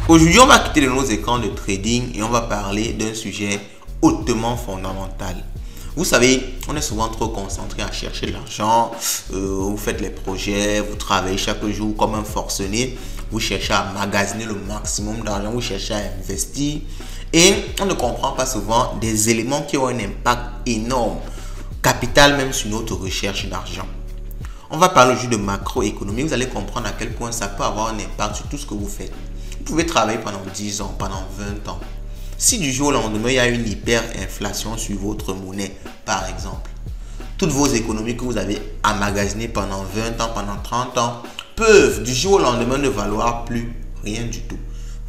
Aujourd'hui, on va quitter nos écrans de trading et on va parler d'un sujet hautement fondamental. Vous savez, on est souvent trop concentré à chercher de l'argent. Vous faites les projets, vous travaillez chaque jour comme un forcené. Vous cherchez à magasiner le maximum d'argent, vous cherchez à investir. Et on ne comprend pas souvent des éléments qui ont un impact énorme, capital même sur notre recherche d'argent. On va parler aujourd'hui de macroéconomie. Vous allez comprendre à quel point ça peut avoir un impact sur tout ce que vous faites. Vous pouvez travailler pendant 10 ans, pendant 20 ans. Si du jour au lendemain, il y a une hyperinflation sur votre monnaie, par exemple, toutes vos économies que vous avez emmagasinées pendant 20 ans, pendant 30 ans, peuvent du jour au lendemain ne valoir plus rien du tout.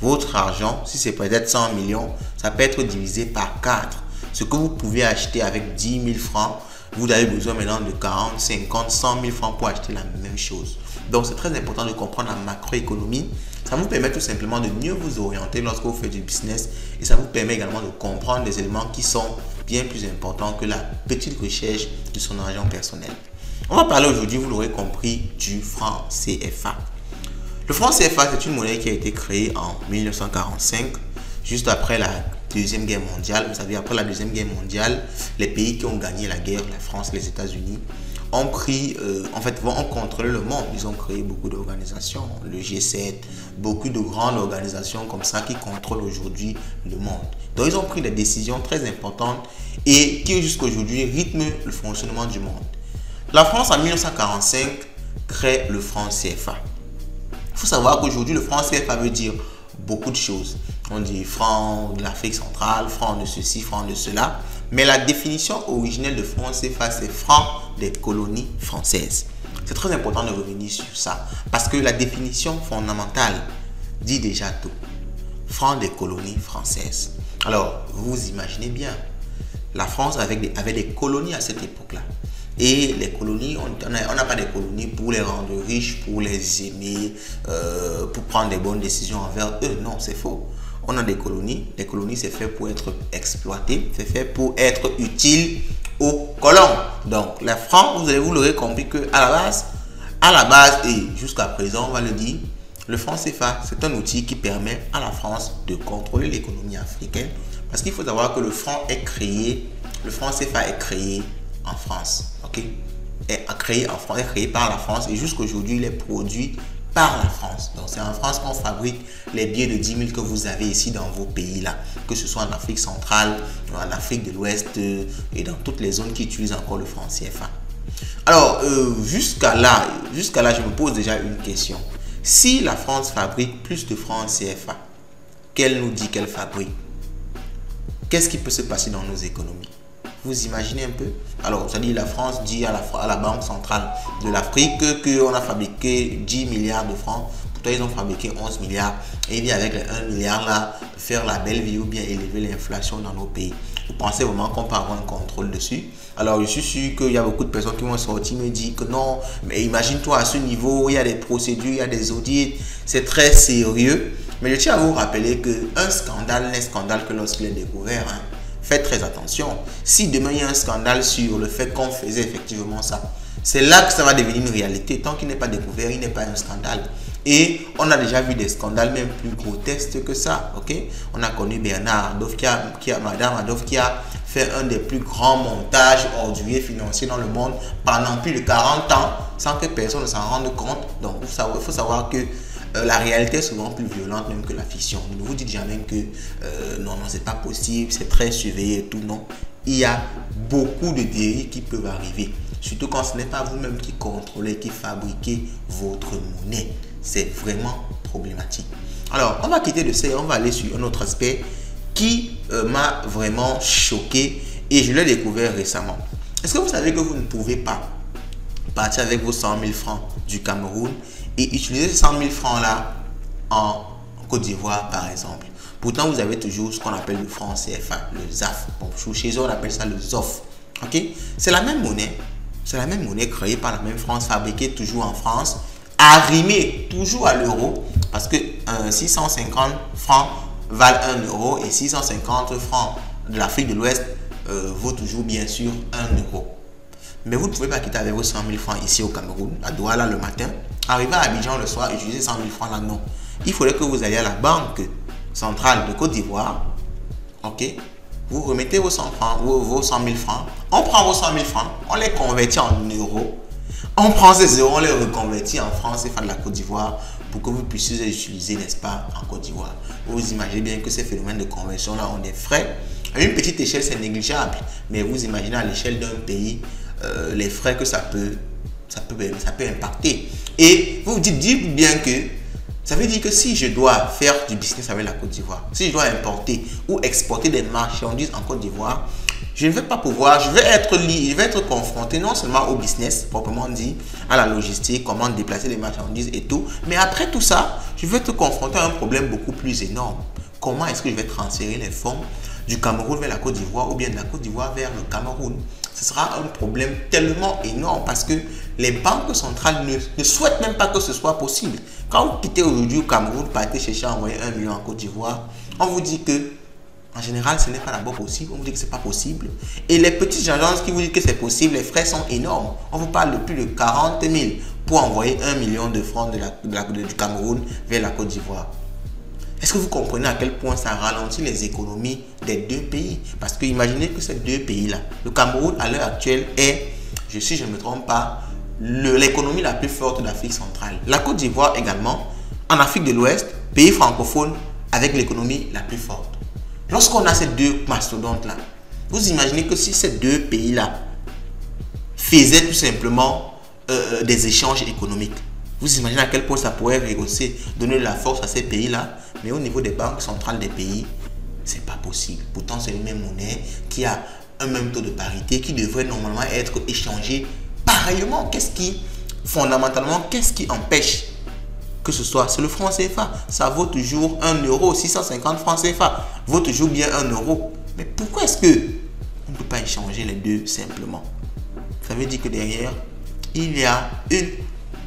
Votre argent, si c'est peut-être 100 millions, ça peut être divisé par 4. Ce que vous pouvez acheter avec 10 000 francs, vous avez besoin maintenant de 40, 50, 100 000 francs pour acheter la même chose. Donc, c'est très important de comprendre la macroéconomie. Ça vous permet tout simplement de mieux vous orienter lorsque vous faites du business et ça vous permet également de comprendre des éléments qui sont bien plus importants que la petite recherche de son argent personnel. On va parler aujourd'hui, vous l'aurez compris, du franc CFA. Le franc CFA, c'est une monnaie qui a été créée en 1945, juste après la Deuxième Guerre mondiale. Vous savez, après la Deuxième Guerre mondiale, les pays qui ont gagné la guerre, la France, les États-Unis, ont contrôlé le monde. Ils ont créé beaucoup d'organisations, le G7, beaucoup de grandes organisations comme ça qui contrôlent aujourd'hui le monde. Donc, ils ont pris des décisions très importantes et qui, jusqu'à aujourd'hui, rythment le fonctionnement du monde. La France, en 1945, crée le franc CFA. Il faut savoir qu'aujourd'hui, le franc CFA veut dire beaucoup de choses. On dit franc de l'Afrique centrale, franc de ceci, franc de cela. Mais la définition originelle de franc CFA, c'est franc des colonies françaises. C'est très important de revenir sur ça. Parce que la définition fondamentale dit déjà tout. Franc des colonies françaises. Alors, vous imaginez bien, la France avait des colonies à cette époque-là. Et les colonies, on n'a pas des colonies pour les rendre riches, pour les aimer, pour prendre des bonnes décisions envers eux. Non, c'est faux. On a des colonies. Les colonies, c'est fait pour être exploité. C'est fait pour être utile aux colons. Donc, les francs, vous l'aurez compris qu'à la base, et jusqu'à présent, on va le dire, le franc CFA, c'est un outil qui permet à la France de contrôler l'économie africaine. Parce qu'il faut savoir que le franc CFA est créé en France. Ok, est créé en France, est créé par la France et jusqu'aujourd'hui il est produit par la France. Donc c'est en France qu'on fabrique les billets de 10 000 que vous avez ici dans vos pays là, que ce soit en Afrique centrale, en Afrique de l'Ouest et dans toutes les zones qui utilisent encore le franc CFA. Alors jusqu'à là, je me pose déjà une question. Si la France fabrique plus de francs CFA qu'elle nous dit qu'elle fabrique, qu'est-ce qui peut se passer dans nos économies? Vous imaginez un peu? Alors, c'est-à-dire la France dit à la Banque centrale de l'Afrique qu'on a fabriqué 10 milliards de francs. Pourtant, ils ont fabriqué 11 milliards. Et bien avec les 1 milliard là, faire la belle vie ou bien élever l'inflation dans nos pays. Vous pensez vraiment qu'on peut avoir un contrôle dessus? Alors, je suis sûr qu'il y a beaucoup de personnes qui vont sortir me dire que non, mais imagine-toi à ce niveau, il y a des procédures, il y a des audits, c'est très sérieux. Mais je tiens à vous rappeler qu'un scandale n'est scandale que lorsqu'il est découvert. Faites très attention. Si demain il y a un scandale sur le fait qu'on faisait effectivement ça, c'est là que ça va devenir une réalité. Tant qu'il n'est pas découvert, il n'est pas un scandale. Et on a déjà vu des scandales même plus grotesques que ça. Ok, on a connu Bernard Adolphe Madame Adolphe qui a fait un des plus grands montages orduriers financiers dans le monde pendant plus de 40 ans sans que personne ne s'en rende compte. Donc il faut savoir que la réalité est souvent plus violente même que la fiction. Ne vous dites jamais que non, c'est pas possible, c'est très surveillé et tout. Non, il y a beaucoup de dérives qui peuvent arriver. Surtout quand ce n'est pas vous-même qui contrôlez, qui fabriquez votre monnaie. C'est vraiment problématique. Alors, on va quitter de ça et on va aller sur un autre aspect qui m'a vraiment choqué et je l'ai découvert récemment. Est-ce que vous savez que vous ne pouvez pas partir avec vos 100 000 francs du Cameroun et utiliser ces 100 000 francs là en Côte d'Ivoire par exemple? Pourtant, vous avez toujours ce qu'on appelle le franc CFA, le ZAF. Bon, chez eux, on appelle ça le ZOF. Ok, c'est la même monnaie. C'est la même monnaie créée par la même France, fabriquée toujours en France, arrimée toujours à l'euro, parce que 650 francs valent 1 euro et 650 francs de l'Afrique de l'Ouest vaut toujours bien sûr 1 euro. Mais vous ne pouvez pas quitter avec vos 100 000 francs ici au Cameroun, à Douala le matin, arriver à Abidjan le soir, utiliser 100 000 francs là, non. il faudrait que vous alliez à la banque centrale de Côte d'Ivoire. Ok, vous remettez vos 100 francs, vos 100 000 francs. On prend vos 100 000 francs, on les convertit en euros. On prend ces euros, on les reconvertit en francs CFA de la Côte d'Ivoire pour que vous puissiez les utiliser, n'est-ce pas, en Côte d'Ivoire. Vous imaginez bien que ces phénomènes de conversion-là ont des frais. À une petite échelle, c'est négligeable. Mais vous imaginez à l'échelle d'un pays, les frais que ça peut impacter. Et vous vous dites bien que ça veut dire que si je dois faire du business avec la Côte d'Ivoire, si je dois importer ou exporter des marchandises en Côte d'Ivoire, je ne vais pas pouvoir, je vais être confronté non seulement au business, proprement dit, à la logistique, comment déplacer les marchandises et tout, mais après tout ça, je vais être confronté à un problème beaucoup plus énorme. Comment est-ce que je vais transférer les fonds du Cameroun vers la Côte d'Ivoire ou bien de la Côte d'Ivoire vers le Cameroun? Ce sera un problème tellement énorme parce que les banques centrales ne souhaitent même pas que ce soit possible. Quand vous quittez aujourd'hui au Cameroun, partez chercher à envoyer 1 million en Côte d'Ivoire, on vous dit que en général, ce n'est pas d'abord possible. On vous dit que ce n'est pas possible. Et les petites agences qui vous disent que c'est possible, les frais sont énormes. On vous parle de plus de 40 000 pour envoyer 1 million de francs du Cameroun vers la Côte d'Ivoire. Est-ce que vous comprenez à quel point ça ralentit les économies des deux pays? Parce que imaginez que ces deux pays-là, le Cameroun à l'heure actuelle est, si je ne me trompe pas, l'économie la plus forte d'Afrique centrale. La Côte d'Ivoire également, en Afrique de l'Ouest, pays francophone avec l'économie la plus forte. Lorsqu'on a ces deux mastodontes-là, vous imaginez que si ces deux pays-là faisaient tout simplement des échanges économiques, vous imaginez à quel point ça pourrait rehausser, donner de la force à ces pays-là. Mais au niveau des banques centrales des pays, c'est pas possible. Pourtant, c'est une même monnaie qui a un même taux de parité qui devrait normalement être échangé pareillement. Fondamentalement, qu'est-ce qui empêche que ce soit? C'est le franc CFA. Ça vaut toujours 1 euro, 650 francs CFA. Vaut toujours bien 1 euro. Mais pourquoi est-ce que on ne peut pas échanger les deux simplement? Ça veut dire que derrière, il y a une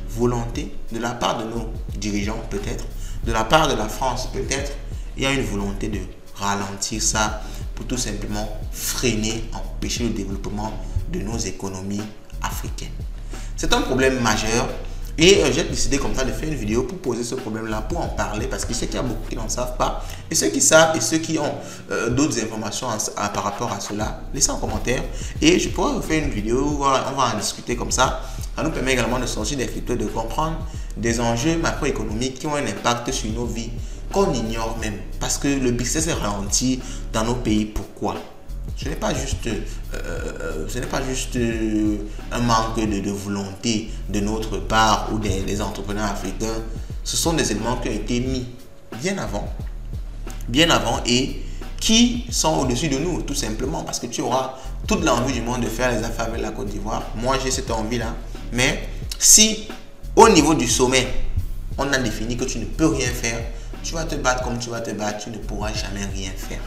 volonté de la part de nos dirigeants peut-être, de la part de la France peut-être, il y a une volonté de ralentir ça pour tout simplement freiner, empêcher le développement de nos économies africaines. C'est un problème majeur et j'ai décidé comme ça de faire une vidéo pour poser ce problème-là, pour en parler parce que je sais qu'il y a beaucoup qui n'en savent pas et ceux qui savent et ceux qui ont d'autres informations par rapport à cela, laissez en commentaire et je pourrais vous faire une vidéo où on va en discuter comme ça. Ça nous permet également de sortir des cryptos, de comprendre des enjeux macroéconomiques qui ont un impact sur nos vies qu'on ignore même. Parce que le business est ralenti dans nos pays. Pourquoi? Ce n'est pas juste, un manque de volonté de notre part ou des entrepreneurs africains. Ce sont des éléments qui ont été mis bien avant et qui sont au-dessus de nous, tout simplement. Parce que tu auras toute l'envie du monde de faire les affaires avec la Côte d'Ivoire. Moi, j'ai cette envie-là. Mais si au niveau du sommet, on a défini que tu ne peux rien faire, tu vas te battre comme tu vas te battre, tu ne pourras jamais rien faire.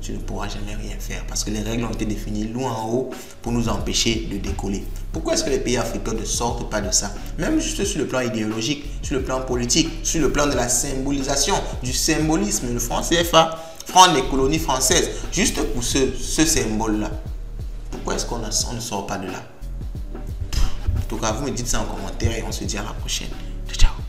Tu ne pourras jamais rien faire parce que les règles ont été définies loin en haut pour nous empêcher de décoller. Pourquoi est-ce que les pays africains ne sortent pas de ça? Même juste sur le plan idéologique, sur le plan politique, sur le plan de la symbolisation, du symbolisme, le franc CFA, franc des colonies françaises, juste pour ce symbole-là. Pourquoi est-ce qu'on ne sort pas de là? En tout cas, vous me dites ça en commentaire et on se dit à la prochaine. Ciao, ciao.